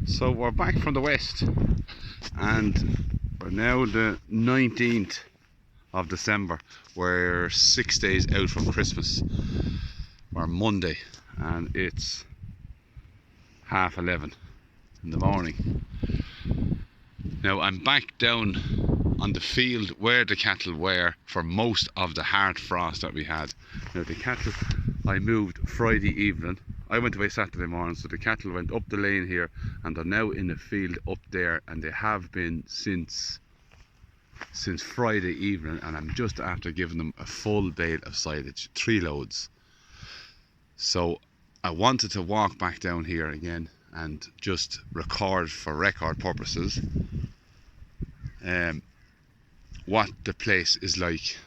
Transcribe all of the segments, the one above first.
So we're back from the west and we're now the 19th of December. We're 6 days out from Christmas. We're Monday and it's 11:30 in the morning. Now I'm back down on the field where the cattle were for most of the hard frost that we had. Now the cattle I moved Friday evening. I went away Saturday morning, so the cattle went up the lane here and they're now in the field up there, and they have been since Friday evening, and I'm just after giving them a full bale of silage, 3 loads. So I wanted to walk back down here again and just record for record purposes what the place is like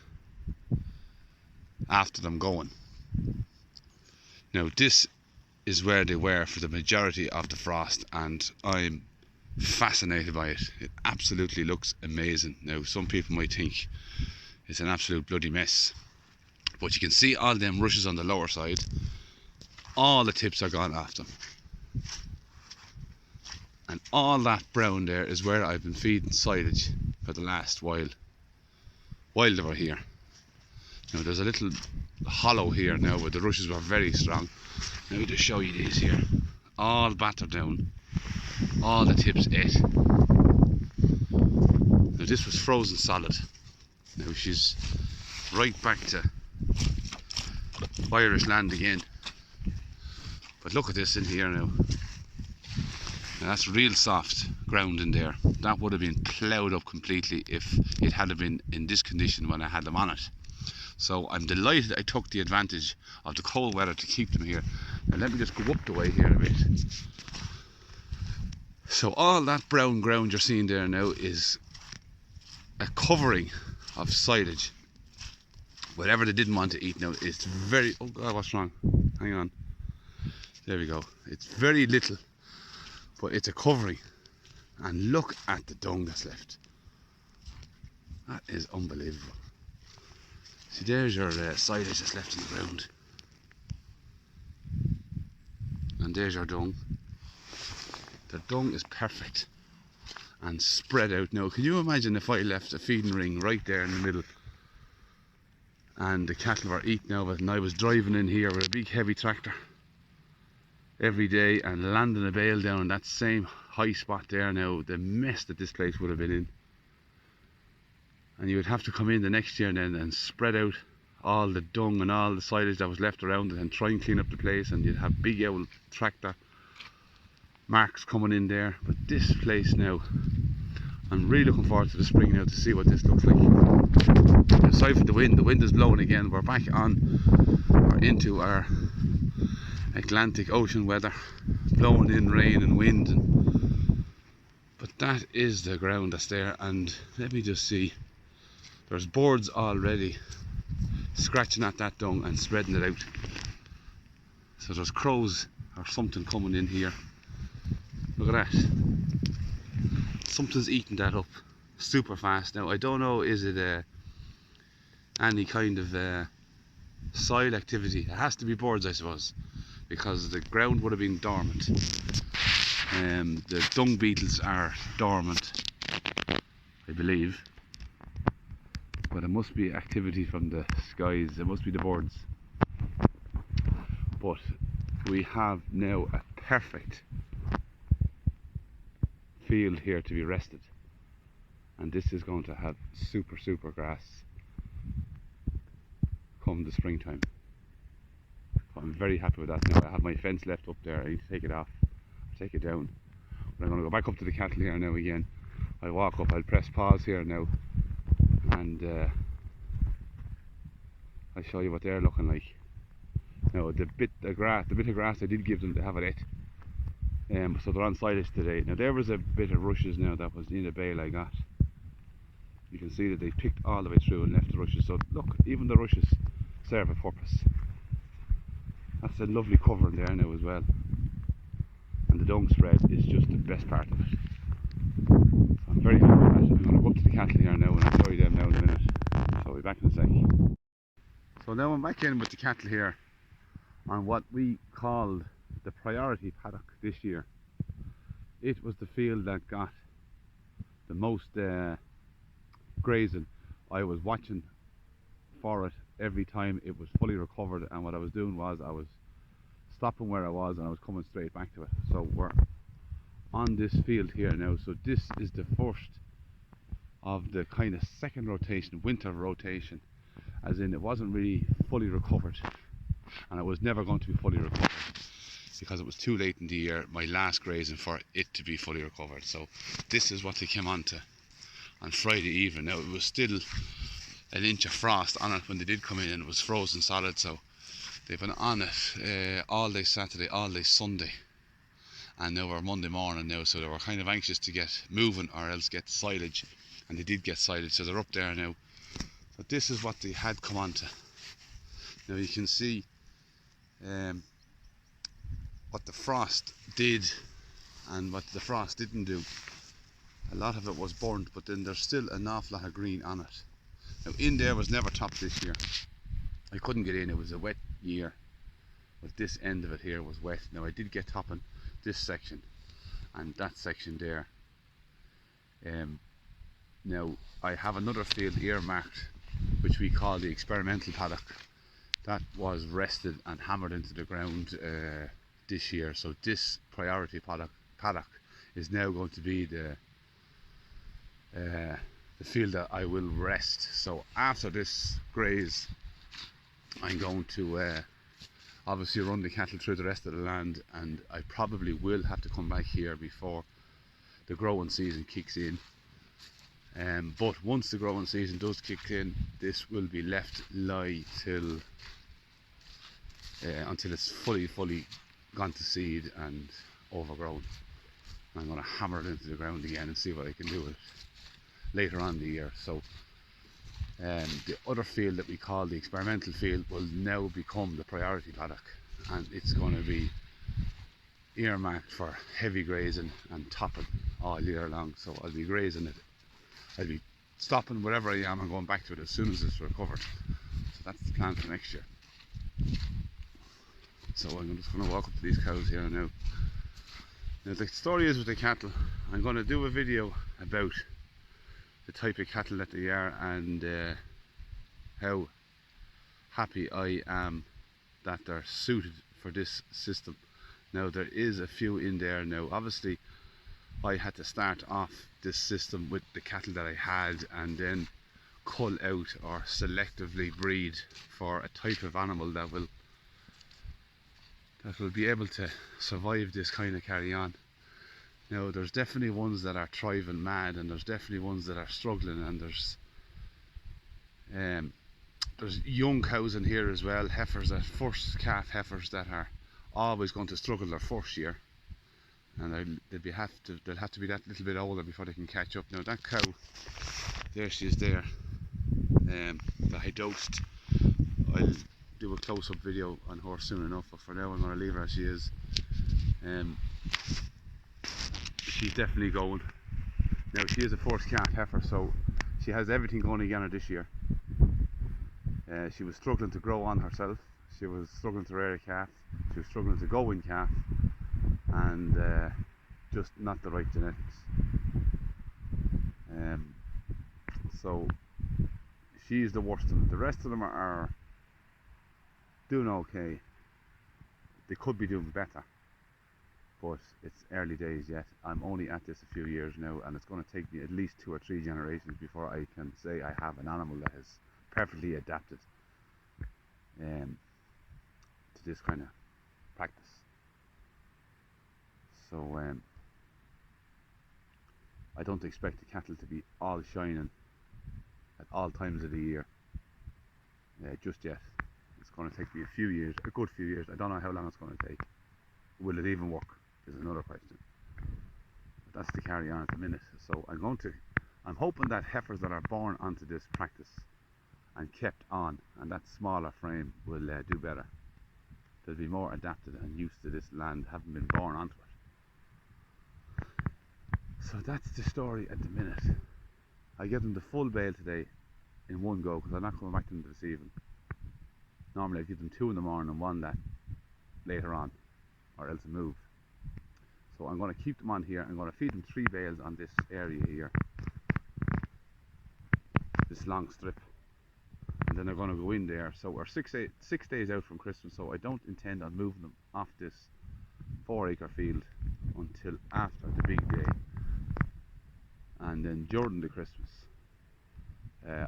after them going. Now this is where they were for the majority of the frost, and I'm fascinated by it. It absolutely looks amazing. Now some people might think it's an absolute bloody mess, but you can see all them rushes on the lower side. All the tips are gone off them, and all that brown there is where I've been feeding silage for the last while they were here. Now there's a little hollow here now where the rushes were very strong. Let me just show you these here, all battered down, all the tips ate. Now this was frozen solid. Now she's right back to Irish land again. But look at this in here now. Now that's real soft ground in there. That would have been ploughed up completely if it had been in this condition when I had them on it. So I'm delighted I took the advantage of the cold weather to keep them here. Now let me just go up the way here a bit. So all that brown ground you're seeing there now is a covering of silage. Whatever they didn't want to eat now, it's very, oh God, what's wrong? Hang on. There we go. It's very little, but it's a covering. And look at the dung that's left. That is unbelievable. See, there's your silage that's left in the ground. And there's your dung. The dung is perfect and spread out now. Can you imagine if I left a feeding ring right there in the middle and the cattle were eating out of it, and I was driving in here with a big heavy tractor every day and landing a bale down in that same high spot there now, the mess that this place would have been in. And you would have to come in the next year then and spread out all the dung and all the silage that was left around it and try and clean up the place, and you'd have big old tractor marks coming in there. But this place now, I'm really looking forward to the spring now to see what this looks like. Aside from the wind is blowing again. We're back on or into our Atlantic Ocean weather, blowing in rain and wind, but that is the ground that's there. And let me just see, there's birds already scratching at that dung and spreading it out. So there's crows or something coming in here. Look at that. Something's eating that up super fast. Now I don't know, is it any kind of soil activity? It has to be birds, I suppose, because the ground would have been dormant. The dung beetles are dormant, I believe. But it must be activity from the skies, it must be the birds. But we have now a perfect field here to be rested, and this is going to have super grass come the springtime. So I'm very happy with that now. I have my fence left up there. I need to take it off, take it down. But I'm going to go back up to the cattle here now again. I'll walk up, I'll press pause here now, and I'll show you what they're looking like. Now the bit of grass I did give them, they have it ate. So they're on silage today. Now there was a bit of rushes now that was in the bale I got. You can see that they picked all the way through and left the rushes. So look, even the rushes serve a purpose. That's a lovely covering there now as well. And the dung spread is just the best part of it. I'm very happy with that. I'm going to go up to the cattle here now and I'll show you them now in a minute. So I'll be back in a sec. So now I'm back in with the cattle here on what we called the priority paddock this year. it was the field that got the most grazing. I was watching for it every time it was fully recovered, and what I was doing was I was stopping where I was and I was coming straight back to it. So we're on this field here now. So this is the first of the kind of second rotation, winter rotation, as in it wasn't really fully recovered, and it was never going to be fully recovered because it was too late in the year, my last grazing, for it to be fully recovered. So this is what they came on to on Friday evening. Now it was still an inch of frost on it when they did come in, and it was frozen solid, so they've been on it all day Saturday, all day Sunday, and now we're Monday morning now, so they were kind of anxious to get moving or else get silage, and they did get silage, so they're up there now. So this is what they had come on to. Now you can see what the frost did and what the frost didn't do. A lot of it was burnt, but then there's still an awful lot of green on it. Now in there was never topped this year. I couldn't get in, it was a wet year, but this end of it here was wet. Now I did get topping this section and that section there. Now I have another field earmarked which we call the experimental paddock. That was rested and hammered into the ground this year. So this priority paddock is now going to be the field that I will rest. So after this graze, I'm going to obviously run the cattle through the rest of the land, and I probably will have to come back here before the growing season kicks in. But once the growing season does kick in, this will be left lie till until it's fully gone to seed and overgrown. I'm going to hammer it into the ground again and see what I can do with it later on in the year. So the other field that we call the experimental field will now become the priority paddock, and it's going to be earmarked for heavy grazing and topping all year long. So I'll be grazing it, I'll be stopping wherever I am and going back to it as soon as it's recovered. So that's the plan for next year. So I'm just going to walk up to these cows here now. Now the story is with the cattle, I'm going to do a video about the type of cattle that they are and how happy I am that they're suited for this system. Now there is a few in there now. Obviously I had to start off this system with the cattle that I had and then cull out or selectively breed for a type of animal that will be able to survive this kind of carry on. Now there's definitely ones that are thriving mad, and there's definitely ones that are struggling, and there's young cows in here as well, heifers, that first calf heifers that are always going to struggle their first year, and they'll have to be that little bit older before they can catch up. Now that cow, there she is there, that I dosed. I'll do a close-up video on her soon enough, but for now I'm going to leave her as she is. She's definitely going. Now she is a first calf heifer, so she has everything going against her this year. She was struggling to grow on herself, she was struggling to rear a calf, she was struggling to go in calf, and just not the right genetics. So she's the worst of them. The rest of them are doing okay. They could be doing better, but it's early days yet. I'm only at this a few years now, and it's going to take me at least 2 or 3 generations before I can say I have an animal that is perfectly adapted to this kind of practice. So I don't expect the cattle to be all shining at all times of the year just yet. It's going to take me a few years, a good few years. I don't know how long it's going to take. Will it even work is another question. But that's the carry on at the minute. So I'm hoping that heifers that are born onto this practice and kept on, and that smaller frame, will do better. They'll be more adapted and used to this land, having been born onto it. So that's the story at the minute. I give them the full bale today in one go, because I'm not coming back to them this evening. Normally I give them 2 in the morning and 1 later on, or else I move. So I'm going to keep them on here. I'm going to feed them 3 bales on this area here, this long strip, and then they're going to go in there. So we're 6 days out from Christmas, so I don't intend on moving them off this 4-acre field until after the big day. And then during the Christmas,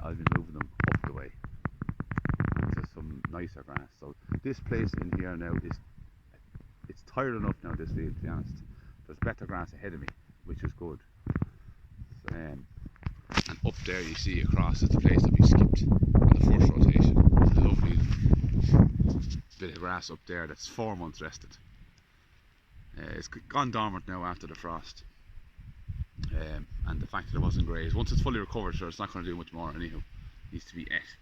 I'll be moving them up the way into some nicer grass. So this place in here now it's tired enough now, this field, to be honest. There's better grass ahead of me, which is good. So, and up there you see across is the place that we skipped on the first rotation. There's a lovely bit of grass up there that's 4 months rested. It's gone dormant now after the frost. And the fact that it wasn't grazed. Once it's fully recovered, sure, it's not going to do much more anyhow. It needs to be ate.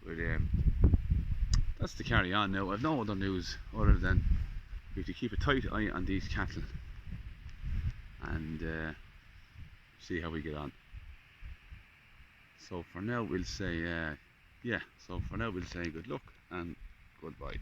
But that's to carry on now. I've no other news other than we have to keep a tight eye on these cattle and see how we get on. So for now we'll say good luck and goodbye.